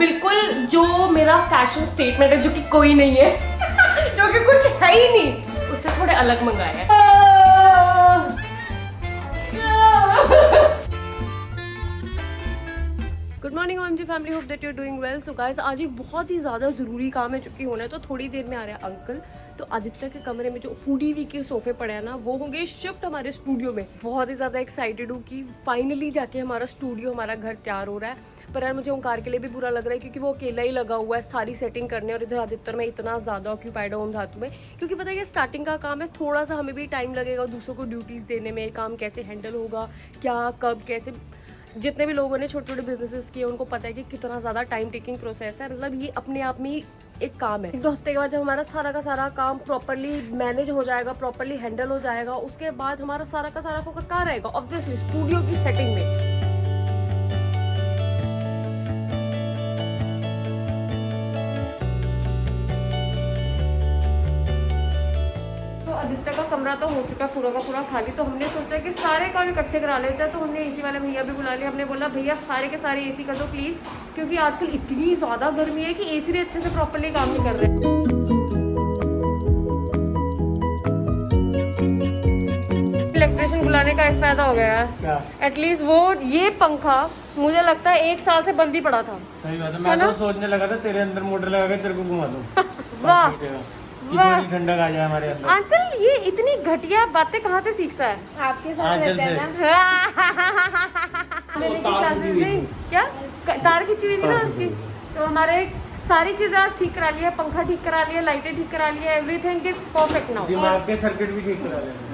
बिल्कुल जो मेरा फैशन स्टेटमेंट है, जो कि कोई नहीं है जो कि कुछ है ही नहीं, उससे थोड़े अलग मंगाया है। Good morning OMG family, hope that you are doing well. So guys, आज एक बहुत ही ज़्यादा ज़रूरी काम है, चुकी होना है, तो थोड़ी देर में आ रहे हैं अंकल। तो आदित्य के कमरे में जो फूडी वी के सोफे पड़े हैं ना, वो होंगे शिफ्ट हमारे स्टूडियो में। बहुत ही ज़्यादा एक्साइटेड हूँ कि फाइनली जाके हमारा स्टूडियो, हमारा घर तैयार हो रहा है। पर यार मुझे ओंकार के लिए भी बुरा लग रहा है, क्योंकि वो अकेला ही लगा हुआ है सारी सेटिंग करने, और इधर आदित्य में इतना ज़्यादा ऑक्यूपाइड हूँ धातु में, क्योंकि पता है ये स्टार्टिंग का काम है, थोड़ा सा हमें भी टाइम लगेगा दूसरों को ड्यूटीज़ देने में, काम कैसे हैंडल होगा, क्या कब कैसे। जितने भी लोगों ने छोटे छोटे बिजनेसेस किए उनको पता है कि कितना ज़्यादा टाइम टेकिंग प्रोसेस है। मतलब ये अपने आप में एक काम है। 1-2 हफ्ते के बाद जब हमारा सारा का सारा काम प्रॉपरली मैनेज हो जाएगा, प्रॉपरली हैंडल हो जाएगा, उसके बाद हमारा सारा का सारा फोकस कहाँ रहेगा? ऑब्वियसली स्टूडियो की सेटिंग में। आदित्य का कमरा तो हो चुका है पूरा का पूरा खाली, तो हमने सोचा कि सारे काम इकट्ठे करा लेते हैं। तो हमने एसी वाले भैया भी बुला लिया। हमने बोला भैया सारे के सारे एसी कर दो प्लीज, क्योंकि आजकल इतनी ज़्यादा गर्मी है कि एसी भी अच्छे से प्रॉपरली काम नहीं कर रहे। इलेक्ट्रिशियन बुलाने का एक फायदा हो गया है, एटलीस्ट वो ये पंखा मुझे लगता है 1 साल से बंद ही पड़ा था। सही बात है, मैं तो सोचने लगा था तेरे अंदर मोटर लगा के तेरे को घुमा दूं। वाह थोड़ी ठंडक आ जाए हमारे अंदर। आंचल ये इतनी घटिया बातें कहाँ से सीखता है? आपके साथ रहता है ना। मैंने क्लासेस में क्या तार खींची हुई थी ना उसकी, तो हमारे सारी चीजें आज ठीक करा लिया, पंखा ठीक करा लिया, लाइटें ठीक करा लिया, एवरीथिंग इज परफेक्ट नाउ। दिमाग के सर्किट भी ठीक करा लेंगे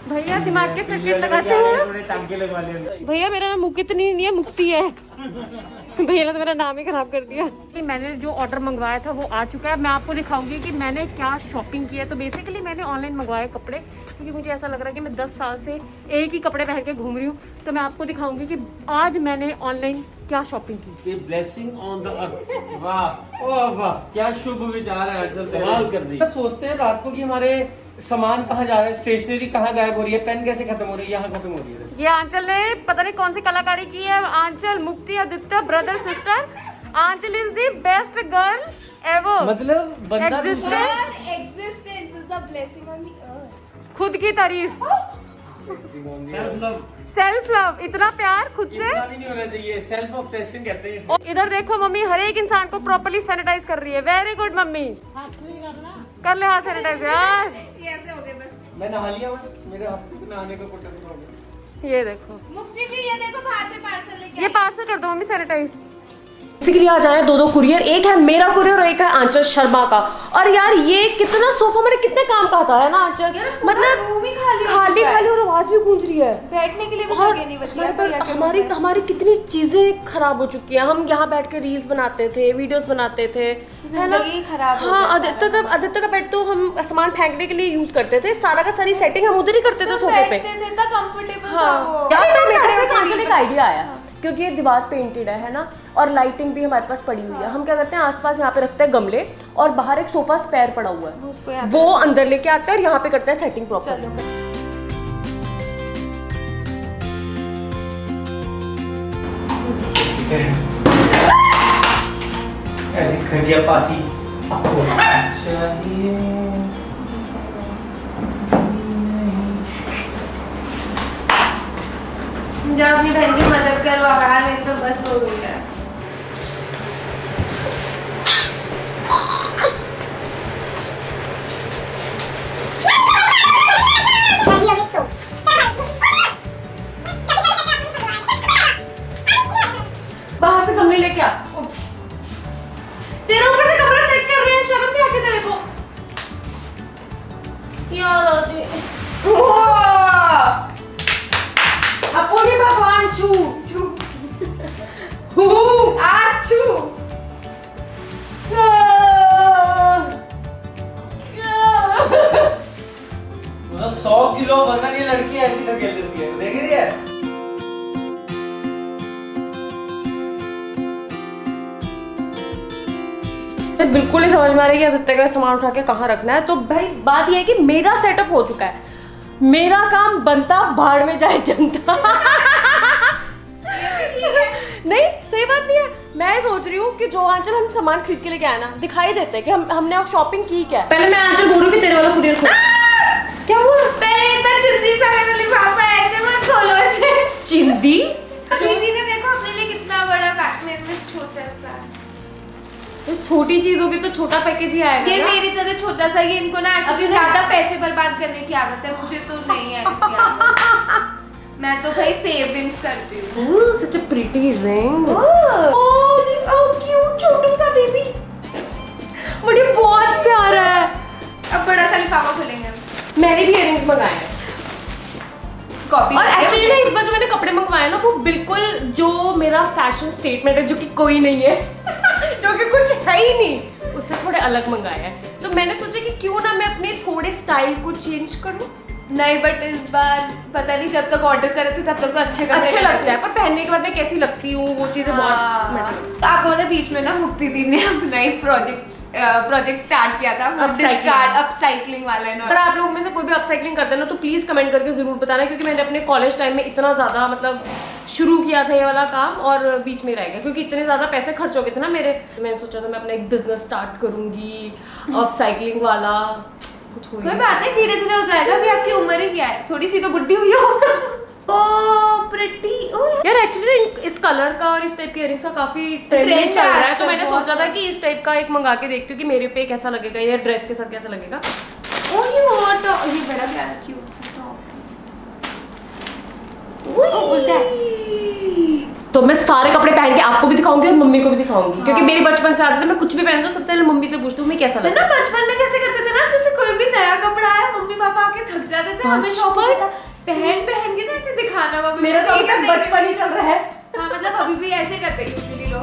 भैया, दिमाग के सर्किट लगाते हैं। थोड़े टांके लगवा लेंगे भैया मेरा नाम मुकित नहीं है, मुक्ति है। भैया ने तो मेरा नाम ही खराब कर दिया। कि मैंने जो ऑर्डर मंगवाया था वो आ चुका है। मैं आपको दिखाऊंगी कि मैंने क्या शॉपिंग किया है। तो बेसिकली मैंने ऑनलाइन मंगवाए कपड़े, क्योंकि मुझे ऐसा लग रहा है कि मैं 10 साल से एक ही कपड़े पहन के घूम रही हूँ। तो मैं आपको दिखाऊंगी कि आज मैंने ऑनलाइन क्या शॉपिंग की। Blessing on the earth. वाह ओह वाह, क्या शुभ विचार है। कमाल कर दी। सोचते हैं रात को कि हमारे सामान कहाँ जा रहा है, स्टेशनरी कहाँ गायब हो रही है, पेन कैसे खत्म हो रही है, यहाँ खत्म हो रही है। ये आंचल ने पता नहीं कौन सी कलाकारी की है। Anchal, Mukti, Aditya, brother sister. Anchal is the best girl ever. मतलब बंदा Existence is a blessing on the earth. खुद की तारीफ, सेल्फ लव, इतना प्यार खुद से इतना भी नहीं होना चाहिए, सेल्फ ऑब्सेशन कहते हैं। और इधर देखो मम्मी हर एक इंसान को प्रॉपर्ली सैनिटाइज कर रही है। वेरी गुड मम्मी, कर ले हाथ सैनिटाइज यार। ये ऐसे हो गए बस। मैं नहा लिया, बस मेरे हाथ में नहाने का कोटा हो गया। ये देखो मुक्ति जी, ये देखो बाहर से पार्सल लेके ये पार्सल कर दो मम्मी सैनिटाइज। बेसिकली आज आए 2 कुरियर, एक है मेरा कुरियर और एक है आंचल शर्मा का। और यार ये कितना सोफा मेरे कितने काम का आता है ना आंचल, मतलब रूम ही खाली खाली और आवाज भी गूंज रही है। बैठने के लिए भी और जगह नहीं बची है। हमारी कितनी चीजें खराब हो चुकी है। हम यहाँ बैठ के रील्स बनाते थे, वीडियोस बनाते थे, है ना। जिंदगी खराब हो हाँ, गई। आदित्य का बेड तो हम सामान फेंकने के लिए यूज करते थे। सारा का सारी सेटिंग हम उधर ही करते थे सोफे पे। बैठते थे, इतना कंफर्टेबल था हाँ वो। यार, मेरे से आंचल एक आइडिया आया, क्योंकि ये दीवार पेंटेड है ना, और लाइटिंग भी हमारे पास पड़ी हुई है। हम क्या करते हैं, आसपास यहाँ पे रखते हैं गमले, और बाहर एक सोफा स्पेयर पड़ा हुआ है, वो अंदर लेके आते हैं और यहाँ पे करते हैं सेटिंग प्रॉपर। ऐसी खजिया पाती आपको चाहिए। जब अपनी बहन की मदद करो यार, मेरी तो बस हो गई है। बाहर से गमले लेके आ। तेरे ऊपर से कमरा सेट कर रहे हैं, शर्म नहीं आती तेरे को यार? अपने भगवान छू आचू। मतलब 100 किलो वजन ये लड़की ऐसी धकेल देती है, देख रही है। बिल्कुल ही समझ में आ रही है आदित्य का सामान उठा के कहाँ रखना है। तो भाई बात यह है कि मेरा सेटअप हो चुका है, मेरा काम बनता भाड़ में जाए जनता। नहीं, सही बात नहीं है। मैं सोच रही हूँ कि जो आंचल हम सामान खरीद के लेके आए ना, दिखाई देते हैं कि हमने शॉपिंग की क्या है। पहले मैं आंचल बोलूँ कि तेरे वाला कुरियर खोल। क्या हुआ? पहले इतना चिंदी सा मेरा लिफाफा है, ऐसे मत खोलो ऐसे। चिंदी? दीदी ने देखो अपने लिए कितना बड़ा पैक, मेरे में छोटा सा। तो छोटी चीज होगी तो छोटा पैकेज ही आएगा ये ना? मेरी तरह छोटा सा, ये इनको ना एक्चुअली ज्यादा पैसे बर्बाद करने की आदत है, मुझे तो नहीं है ऐसी आदत। मैं तो भाई सेविंग्स करती हूँ। Ooh, such a pretty ring. Oh, Oh, this is so cute, छोटू सा बेबी। मुझे बहुत प्यारा है। अब बड़ा सा लिफाफा खोलेंगे हम। मैंने भी इयररिंग्स मंगाए हैं। कॉपी और एक्चुअली ना इस बार जो मैंने कपड़े मंगवाए ना वो बिल्कुल जो मेरा फैशन स्टेटमेंट है, जो कि कोई नहीं है जो कि कुछ है ही नहीं, उससे थोड़े अलग मंगाए हैं। तो मैंने सोचा कि क्यों ना मैं अपने थोड़े स्टाइल को चेंज करूं। नहीं, बट इस बार पता नहीं, जब तक ऑर्डर करे थे तब तक तो अच्छे लगता है, पर पहनने के बाद मैं कैसी लगती हूँ वो चीजें बहुत मैटर। तो आपको पता है बीच में ना मुक्ति दी ने अपना एक प्रोजेक्ट स्टार्ट किया था, अपसाइक्लिंग वाला है ना। अगर आप लोगों में से कोई भी अपसाइक्लिंग करते हैं ना तो प्लीज कमेंट करके जरूर बताना, क्योंकि मैंने अपने कॉलेज टाइम में इतना ज्यादा मतलब शुरू किया था ये वाला काम और बीच में रह गया, क्योंकि इतने ज्यादा पैसे खर्च हो गए थे ना मेरे। मैंने सोचा था मैं अपना एक बिजनेस स्टार्ट करूंगी अपसाइक्लिंग वाला। कोई बात नहीं, धीरे धीरे हो जाएगा। अभी आपकी उम्र ही क्या है, थोड़ी सी तो बुढ़ी हुई हो। ओ प्रिटी। ओ यार एक्चुअली इस कलर का और इस टाइप के इयररिंग्स का काफी ट्रेंड में चल रहा है, तो मैंने सोचा था कि इस टाइप का एक मंगा के देखती हूँ कि मेरे पे कैसा लगेगा, ये ड्रेस के साथ कैसा लगेगा। ओ ये बड़ा प्यारा क्यूट सा टॉप। ओ उल्टा है। तो मैं सारे कपड़े पहन के आपको भी दिखाऊंगी और मम्मी को भी दिखाऊंगी, क्योंकि मेरी बचपन से आदत है, मैं कुछ भी पहनती हूँ सबसे पहले मम्मी से पूछती हूँ मैं कैसा लगा। ना बचपन में कैसे करते थे ना, जैसे कोई भी नया कपड़ा आया मम्मी पापा आके थक जाते थे, हमें शौक होता था पहन के ना ऐसे दिखाना। मम्मी मेरा तो अभी तक बचपन ही चल रहा है। हाँ मतलब अभी भी ऐसे करते हैं यूजुअली लोग।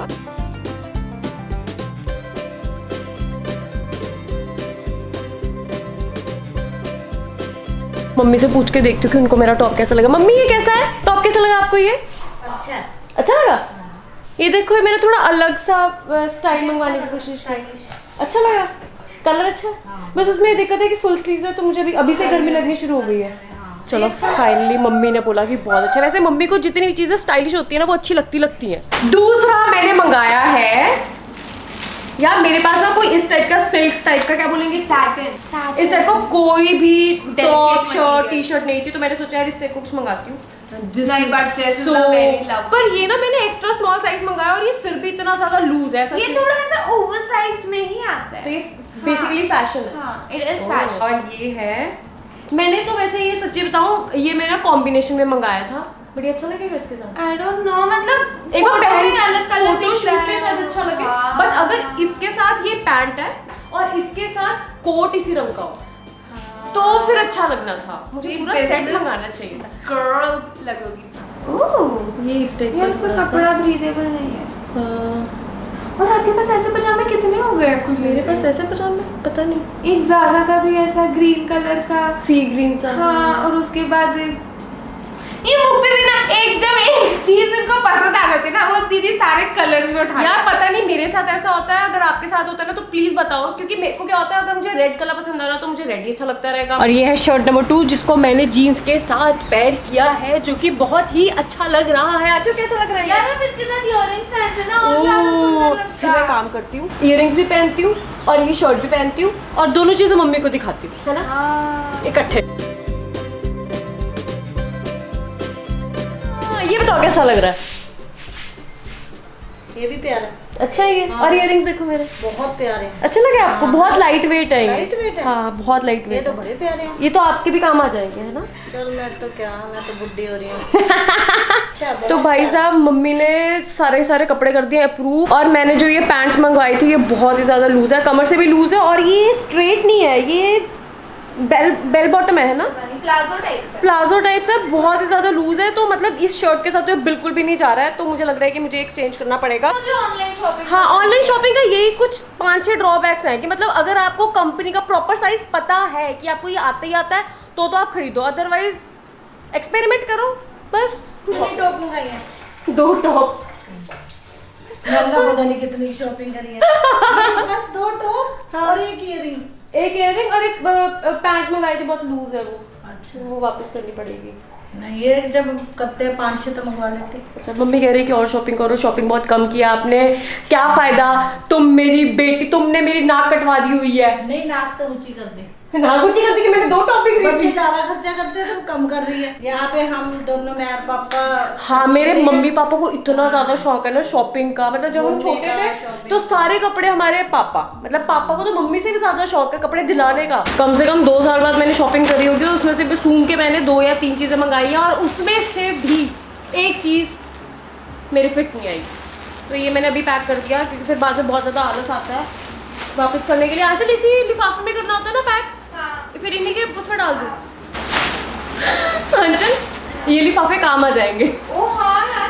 मम्मी से पूछ के देखती हूँ कि उनको मेरा टॉप कैसा लगा। मम्मी ये कैसा है टॉप, कैसा लगा आपको? ये अच्छा लगा। ये देखो, ये मैंने थोड़ा अलग सा स्टाइल मंगवाने की कोशिश की। अच्छा लगा, कलर अच्छा है। बस इसमें ये दिक्कत है कि फुल स्लीव्स है, तो मुझे अभी से गर्मी लगनी शुरू हो गई है। चलो फाइनली मम्मी ने बोला कि बहुत अच्छा। वैसे मम्मी को जितनी भी चीजें स्टाइलिश होती है ना वो अच्छी लगती हैं। दूसरा मैंने मंगाया है यार, मेरे पास ना कोई इस टाइप का सिल्क टाइप का, क्या बोलेंगे, सैटिन इस टाइप का कोई भी टॉप शर्ट टी शर्ट नहीं थी, तो मैंने सोचा यार इस टाइप को कुछ मंगाती हूँ। नहीं, but this is a very lovely। पर ये ना मैंने एक्स्ट्रा स्मॉल साइज मंगाया और ये फिर भी इतना ज्यादा लूज है। ये थोड़ा ऐसा ओवरसाइज्ड में ही आता तो है। ये बेसिकली फैशन है। हाँ, it is fashion। और ये है, मैंने तो वैसे ये सच्ची बताऊं ये मैंने कॉम्बिनेशन में मंगाया था, बड़ी अच्छा लगेगा इसके साथ। I don't know, मतलब एक बार पहन अलग कलर फोटो शूट पे शायद अच्छा लगे, बट अगर इसके साथ ये पैंट है और इसके साथ कोट इसी रंग का हो तो फिर अच्छा लगना था। मुझे पूरा सेट मंगाना चाहिए था। गर्ल लगोगी। ओह, ये इस टाइप यार इसका कपड़ा ब्रीदेबल नहीं है। और आपके पास ऐसे पजामे कितने हो गए खुले? मेरे पास ऐसे पजामे पता नहीं। एक ज़ारा का भी ऐसा ग्रीन कलर का, सी ग्रीन सा। हाँ, और उसके बाद ये मुक्ति दी ना, एक जब एक चीज इनको पसंद आ जाती है ना, वो दीदी सारे कलर्स में उठा। यार पता नहीं मेरे साथ ऐसा होता है, अगर आपके साथ होता है ना तो प्लीज बताओ, क्योंकि मेरे को क्या होता है अगर मुझे रेड कलर पसंद आ रहा तो मुझे रेड ही अच्छा लगता रहेगा। और ये है शर्ट नंबर 2 जिसको मैंने जीन्स के साथ पेयर किया है, जो कि बहुत ही अच्छा लग रहा है। अच्छा कैसा लग रहा है यार? अब इसके साथ इयररिंग्स पहनते ना और ज्यादा सुंदर लगता फिर मैं काम करती हूँ, इयररिंग्स भी पहनती हूँ और ये शर्ट भी पहनती हूँ और दोनों चीजें मम्मी को दिखाती हूँ, है ना, इकट्ठे। ये बताओ कैसा लग रहा है? ये भी प्यारा, अच्छा है ये। और इयररिंग्स देखो मेरे, बहुत प्यारे हैं। अच्छा लगे आपको? बहुत लाइट वेट है ये। लाइट वेट है? हाँ बहुत लाइट ये वेट तो है। बड़े प्यारे हैं। ये तो आपके भी काम आ जाएंगे, है ना? चल मैं तो बुड्ढी हो रही हूँ। अच्छा, तो भाई साहब मम्मी ने सारे कपड़े कर दिए अप्रूव, और मैंने जो ये पैंट्स मंगवाई थी ये बहुत ही ज्यादा लूज है, कमर से भी लूज है और ये स्ट्रेट नहीं है, ये बेल बॉटम है ना, प्लाजो टाइप से, बहुत ही ज्यादा लूज है। तो मतलब इस शर्ट के साथ तो बिल्कुल भी नहीं जा रहा है, तो मुझे लग रहा है कि मुझे एक्सचेंज करना पड़ेगा। हाँ, ऑनलाइन शॉपिंग का यही कुछ 5-6 ड्रॉबैक्स हैं कि मतलब अगर आपको कंपनी का प्रॉपर साइज पता है कि आपको ये आता ही आता है तो आप खरीदो, अदरवाइज एक्सपेरिमेंट करो बस। टॉप मंगाई है, 2 टॉप, पता नहीं कितनी शॉपिंग करी है। बस 2 टॉप और एक इयररिंग, एक इयररिंग और एक पैंट मंगाई थी, बहुत लूज है वो। अच्छा, वो वापस करनी पड़ेगी। नहीं, ये जब करते 5-6 तो मंगवा लेते। अच्छा, मम्मी कह रही है कि और शॉपिंग करो, शॉपिंग बहुत कम किया आपने, क्या फायदा, तुमने मेरी नाक कटवा दी हुई है। नहीं, नाक तो ऊंची कर दे। नाक ऊंची कर दी कि मैंने 2 टॉपिक बच्चे ज्यादा खर्चा करते हैं तो कम कर रही है। यहाँ पे हम दोनों, मैं और पापा। हाँ, मेरे मम्मी पापा को इतना ज्यादा शौक है ना शॉपिंग का, मतलब जब हम छोटे थे तो सारे कपड़े हमारे पापा, मतलब पापा को तो मम्मी से भी ज्यादा शौक है कपड़े दिलाने का। कम से कम 2 साल बाद मैंने शॉपिंग करी होगी, उसमें से भी सूंघ के मैंने 2 या 3 चीजें मंगाई हैं और उसमें से भी एक चीज मेरी फिट नहीं आई। तो ये मैंने अभी पैक कर दिया क्योंकि फिर बाद में बहुत ज्यादा आलस आता है वापस करने के लिए। आंचल इसी लिफाफे में करना होता है ना पैक, फिर इन्हीं के उसमें डाल दूं। आंचल ये लिफाफे काम आ जाएंगे।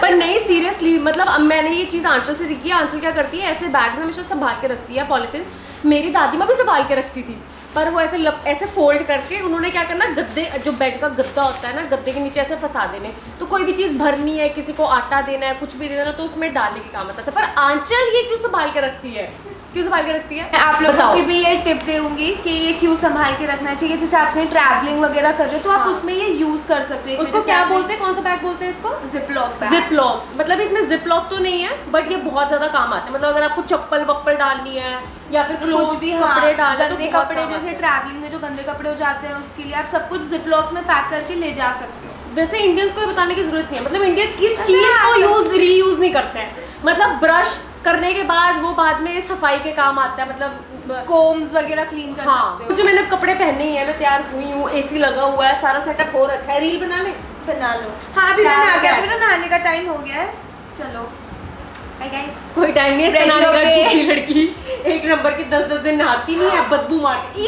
पर नहीं, सीरियसली, मतलब अब मैंने ये चीज़ आंचल से सीखी है। आंचल क्या करती है, ऐसे बैग हमेशा संभाल के रखती है पॉलिथीन। मेरी दादी माँ भी संभाल के रखती थी, पर वो ऐसे फोल्ड करके उन्होंने क्या करना, गद्दे, जो बेड का गद्दा होता है ना, गद्दे के नीचे ऐसे फंसा देने। तो कोई भी चीज़ भरनी है, किसी को आटा देना है, कुछ भी देना, तो उसमें डालने के काम आता था। पर आंचल ये क्यों संभाल के रखती है, क्यों संभाल के रखती है? मैं आप लोगों की भी ये टिप दूंगी कि ये क्यों संभाल के रखना चाहिए। जैसे आपने ट्रैवलिंग वगैरह कर रहे हो तो आप उसमें ये यूज कर सकते हो। उसको क्या बोलते हैं, कौन सा बैग बोलते हैं इसको? Ziplock bag. जिपलॉक, मतलब इसमें जिपलॉक तो नहीं है बट ये बहुत ज्यादा काम आता है। मतलब अगर आपको चप्पल वप्पल डालनी है या फिर कुछ भी, कपड़े डालने, गंदे कपड़े, जैसे ट्रैवलिंग में जो गंदे कपड़े हो जाते हैं उसके लिए आप सब कुछ जिपलॉक्स में पैक करके ले जा सकते हो। वैसे इंडियंस को ये बताने की जरूरत नहीं है, मतलब इंडियन किस चीज को रीयूज नहीं करते हैं। मतलब ब्रश करने के बाद वो बाद में सफाई के काम आता है, मतलब कोम्स वगैरह क्लीन कर सकते हो। जो मैंने कपड़े पहने ही है, मैं तैयार हुई हूँ, एसी लगा हुआ है, सारा सेटअप हो रखा है। रील बना ले, बना लो। हाँ, अभी मैंने आ गया, मेरा नहाने का टाइम हो गया है। चलो बाय गाइस। कोई टाइम नहीं है नहाने का। झूठी लड़की 1 नंबर की 10-10 दिन नहाती नहीं है, बदबू मार के।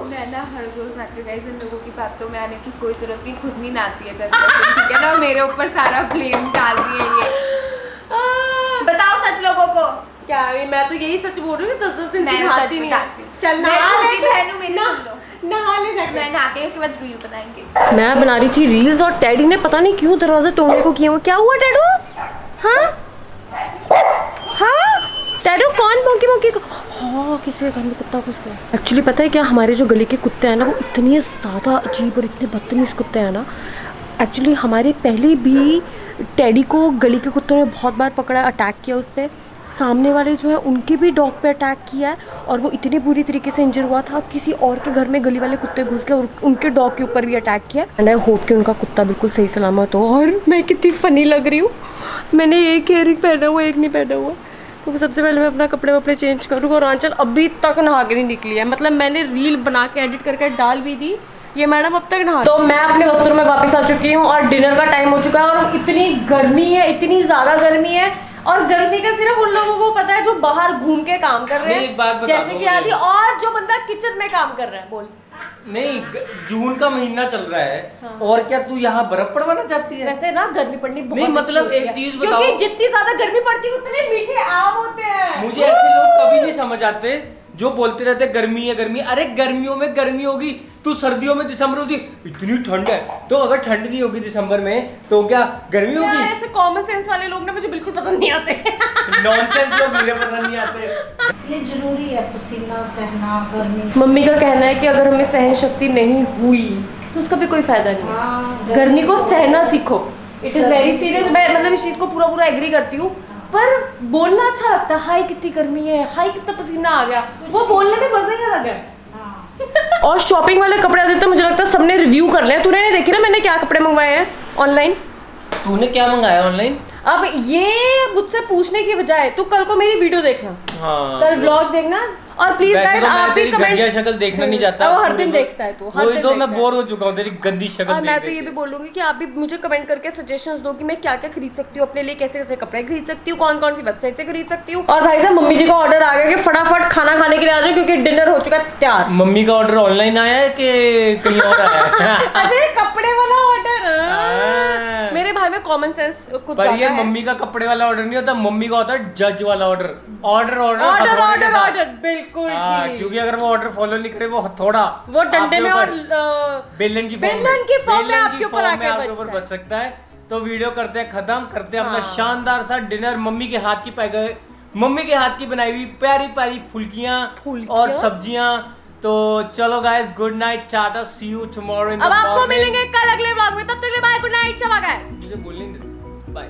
मैं ना हर रोज नहाती हूँ गाइस, इन लोगों की बातों में आने की कोई जरूरत नहीं, खुद नहीं नहाती है 10 दिन, ठीक है ना। मेरे ऊपर सारा ब्लेम डाल रही है ये। बताओ सच लोगों को। क्या मैं तो यही सच बोल रही हूँ, 10-10 दिन मैं नहाती सच नहीं बताती है। हूँ। चल मैं नहा छोटी ले, बहन हूँ, मेरी सुन लो। नहा ले जाके। मैं नहाते ही उसके बाद रील बनाएंगे। मैं बना रही थी रील्स और टैडी ने पता नहीं क्यों दरवाजा तोड़ने को किया। क्या हुआ टैडू? हाँ हाँ टैडू, कौन भौंकी भौंकी? हाँ, किसी के घर में कुत्ता घुस गया। एक्चुअली पता है क्या, हमारे जो गली के कुत्ते हैं ना, वो इतने ज़्यादा अजीब और इतने बदतमीज़ कुत्ते हैं ना। एक्चुअली हमारे पहले भी टैडी को गली के कुत्तों ने बहुत बार पकड़ा, अटैक किया उस पर। सामने वाले जो है उनके भी डॉग पे अटैक किया है और वो इतनी बुरी तरीके से इंजर हुआ था। अब किसी और के घर में गली वाले कुत्ते घुस गए और उनके डॉग के ऊपर भी अटैक किया। एंड आई होप कि उनका कुत्ता बिल्कुल सही सलामत हो। और मैं कितनी फ़नी लग रही हूँ, मैंने एक ईयरिंग पहना हुआ, एक नहीं पहना हुआ। तो सबसे पहले मैं अपना कपड़े वपड़े चेंज करूँगा। और आंचल अभी तक नहा के नहीं निकली है, मतलब मैंने रील बना के एडिट करके डाल भी दी, ये मैडम अब तक नहा। तो मैं अपने वस्त्रों में वापस आ चुकी हूँ और डिनर का टाइम हो चुका है। और इतनी गर्मी है, इतनी ज़्यादा गर्मी है, और गर्मी का सिर्फ उन लोगों को पता है जो बाहर घूम के काम कर रहे हैं, जैसे कि आदि, और जो बंदा किचन में काम कर रहा है। बोल। नहीं, जून का महीना चल रहा है। हाँ। और क्या तू यहाँ बर्फ पड़वाना चाहती है? वैसे ना गर्मी पड़नी बहुत नहीं, मतलब एक चीज बताओ, क्योंकि जितनी ज्यादा गर्मी पड़ती है उतने मीठे आम होते हैं। मुझे ऐसे लोग कभी नहीं समझ आते जो बोलते रहते गर्मी है गर्मी। अरे गर्मियों में गर्मी होगी, तू सर्दियों में दिसंबर होती इतनी ठंड है, तो अगर ठंड नहीं होगी दिसंबर में तो क्या गर्मी होगी? ऐसे कॉमन सेंस वाले लोग ना मुझे बिल्कुल पसंद नहीं आते। नॉनसेंस लोग मुझे पसंद नहीं आते। ये जरूरी है, पसीना सहना, गर्मी। मम्मी का कहना है कि अगर हमें सहन शक्ति नहीं हुई तो उसका भी कोई फायदा नहीं है। हाँ, गर्मी को सहना सीखो, इट इज वेरी सीरियस। मैं मतलब इस चीज को पूरा एग्री करती हूँ, पर बोलना अच्छा लगता है। हाय कितनी गर्मी है, हाय कितना पसीना आ गया, वो बोलने में मजा ही अलग है। और शॉपिंग वाले कपड़े आते तो मुझे लगता है सबने रिव्यू कर लिया। तूने नहीं देखी ना मैंने क्या कपड़े मंगवाए हैं ऑनलाइन? तूने क्या मंगाया ऑनलाइन? अब ये मुझसे पूछने की बजाय तू कल को मेरी वीडियो देखना, कल व्लॉग देखना। और प्लीज गाइस, आप भी कमेंट। शक्ल देखना नहीं चाहता, वो हर दिन देखता है तू, वही तो मैं बोर हो चुका हूँ तेरी गंदी शक्ल। और मैं तो ये भी बोलूंगी कि आप भी मुझे कमेंट करके सजेशंस दो कि मैं क्या क्या खरीद सकती हूँ अपने लिए, कैसे कैसे कपड़े खरीद सकती हूँ, कौन कौन सी वेबसाइट से खरीद सकती हूँ। और भाई साहब, मम्मी जी का ऑर्डर आ गया कि फटाफट खाना खाने के लिए आ जाओ क्योंकि डिनर हो चुका है तैयार। मम्मी का ऑर्डर ऑनलाइन आया है कि कहीं और आया है? अच्छा, ये कपड़े वाला ऑर्डर। मेरे भाई में कॉमन सेंस कुछ पर ये मम्मी का कपड़े वाला ऑर्डर नहीं होता, मम्मी का होता है जज वाला ऑर्डर। ऑर्डर बिल्कुल। क्योंकि अगर वो ऑर्डर फॉलो नहीं करे, वो हथौड़ा वो डंडे में और बेलन की फॉर्म में आपके ऊपर ऊपर बच सकता है। तो वीडियो करते हैं खत्म, करते हैं अपना शानदार सा डिनर। मम्मी के हाथ की बनाई हुई प्यारी प्यारी फुल्कियां और सब्जियां तो चलो guys, good night, tata, see you tomorrow in the अब आपको मॉर्निंग। मिलेंगे कल अगले व्लॉग में, तब तक के लिए बाय, गुड नाइट, शब आ गए। मुझे बोलने दे, बाय।